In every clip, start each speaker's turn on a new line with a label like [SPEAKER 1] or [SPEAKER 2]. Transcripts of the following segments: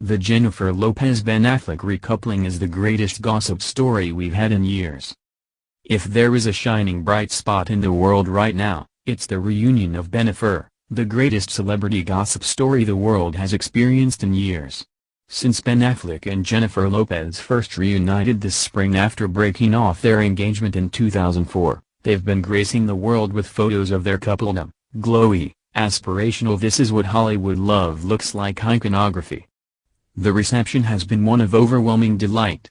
[SPEAKER 1] The Jennifer Lopez-Ben Affleck recoupling is the greatest gossip story we've had in years. If there is a shining bright spot in the world right now, it's the reunion of Bennifer, the greatest celebrity gossip story the world has experienced in years. Since Ben Affleck and Jennifer Lopez first reunited this spring after breaking off their engagement in 2004, they've been gracing the world with photos of their coupledom, glowy, aspirational "this is what Hollywood love looks like" iconography. The reception has been one of overwhelming delight.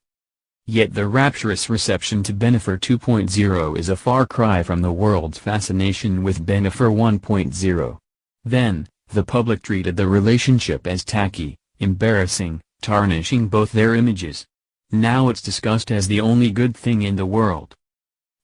[SPEAKER 1] Yet the rapturous reception to Bennifer 2.0 is a far cry from the world's fascination with Bennifer 1.0. Then, the public treated the relationship as tacky, embarrassing, tarnishing both their images. Now it's discussed as the only good thing in the world.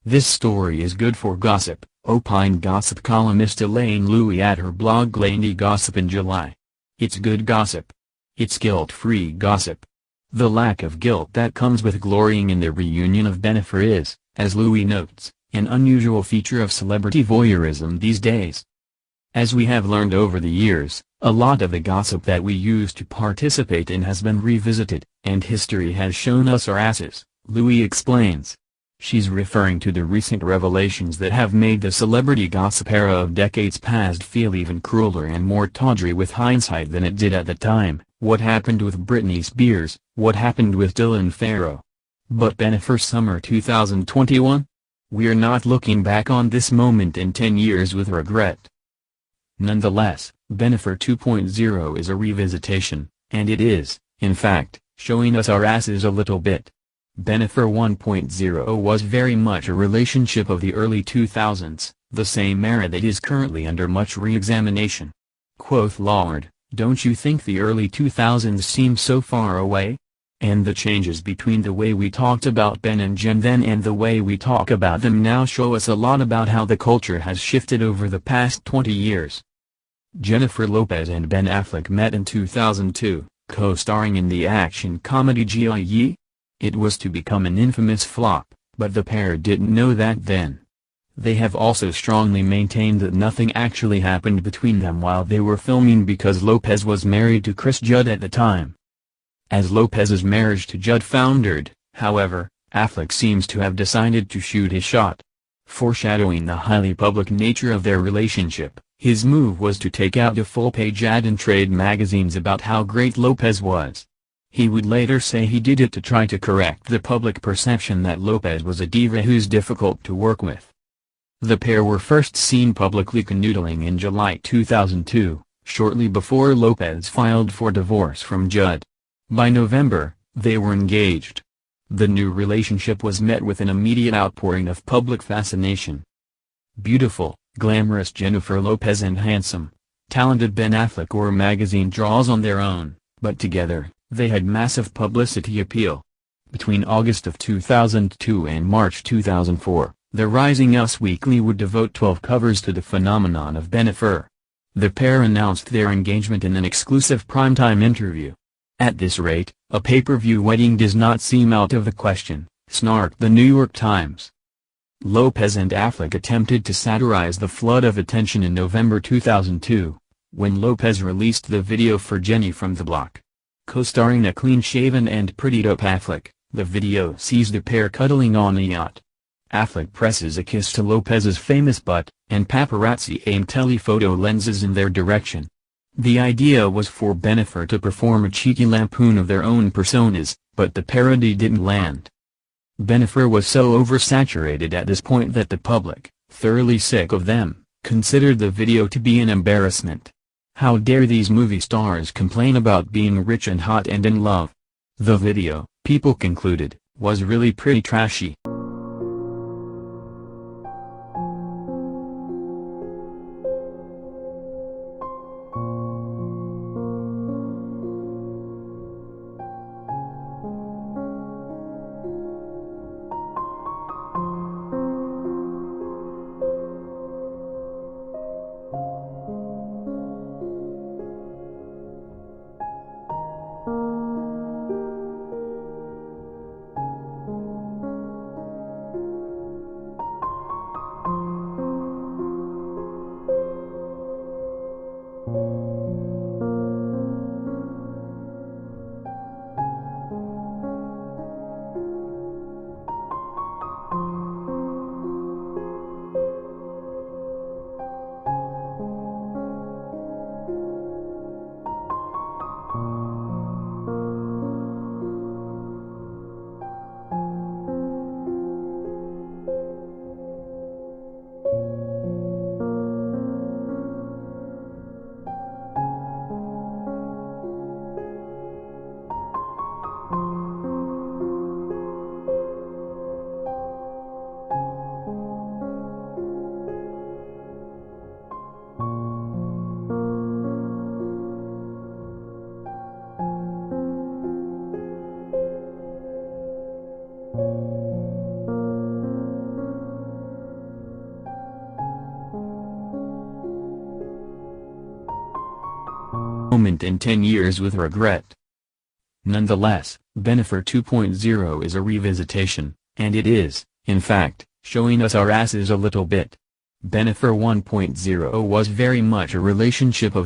[SPEAKER 1] This story is good for gossip, opined gossip columnist Elaine Louie at her blog Lainey Gossip in July. It's good gossip. It's guilt-free gossip. The lack of guilt that comes with glorying in the reunion of Bennifer is, as Louie notes, an unusual feature of celebrity voyeurism these days. As we have learned over the years, a lot of the gossip that we used to participate in has been revisited, and history has shown us our asses, Louie explains. She's referring to the recent revelations that have made the celebrity gossip era of decades past feel even crueler and more tawdry with hindsight than it did at the time. What happened with Britney Spears, what happened with Dylan Farrow. But Bennifer summer 2021? We're not looking back on this moment in 10 years with regret. Nonetheless, Bennifer 2.0 is a revisitation, and it is, in fact, showing us our asses a little bit. Bennifer 1.0 was very much a relationship of the early 2000s, the same era that is currently under much re-examination. Quoth Lord, "Don't you think the early 2000s seem so far away? And the changes between the way we talked about Ben and Jen then and the way we talk about them now show us a lot about how the culture has shifted over the past 20 years. Jennifer Lopez and Ben Affleck met in 2002, co-starring in the action comedy G.I. It was to become an infamous flop, but the pair didn't know that then. They have also strongly maintained that nothing actually happened between them while they were filming because Lopez was married to Chris Judd at the time. As Lopez's marriage to Judd foundered, however, Affleck seems to have decided to shoot his shot. Foreshadowing the highly public nature of their relationship, his move was to take out a full-page ad in trade magazines about how great Lopez was. He would later say he did it to try to correct the public perception that Lopez was a diva who's difficult to work with. The pair were first seen publicly canoodling in July 2002, shortly before Lopez filed for divorce from Judd. By November, they were engaged. The new relationship was met with an immediate outpouring of public fascination. Beautiful, glamorous Jennifer Lopez and handsome, talented Ben Affleck were magazine draws on their own, but together, they had massive publicity appeal. Between August of 2002 and March 2004, the Rising Us Weekly would devote 12 covers to the phenomenon of Bennifer. The pair announced their engagement in an exclusive primetime interview. "At this rate, a pay-per-view wedding does not seem out of the question," snarked the New York Times. Lopez and Affleck attempted to satirize the flood of attention in November 2002, when Lopez released the video for Jenny from the Block. Co-starring a clean-shaven and prettied-up Affleck, the video sees the pair cuddling on a yacht. Affleck presses a kiss to Lopez's famous butt, and paparazzi aim telephoto lenses in their direction. The idea was for Bennifer to perform a cheeky lampoon of their own personas, but the parody didn't land. Bennifer was so oversaturated at this point that the public, thoroughly sick of them, considered the video to be an embarrassment. How dare these movie stars complain about being rich and hot and in love? The video, people concluded, was really pretty trashy. moment in 10 years with regret. Nonetheless, Bennifer 2.0 is a revisitation, and it is, in fact, showing us our asses a little bit. Bennifer 1.0 was very much a relationship of the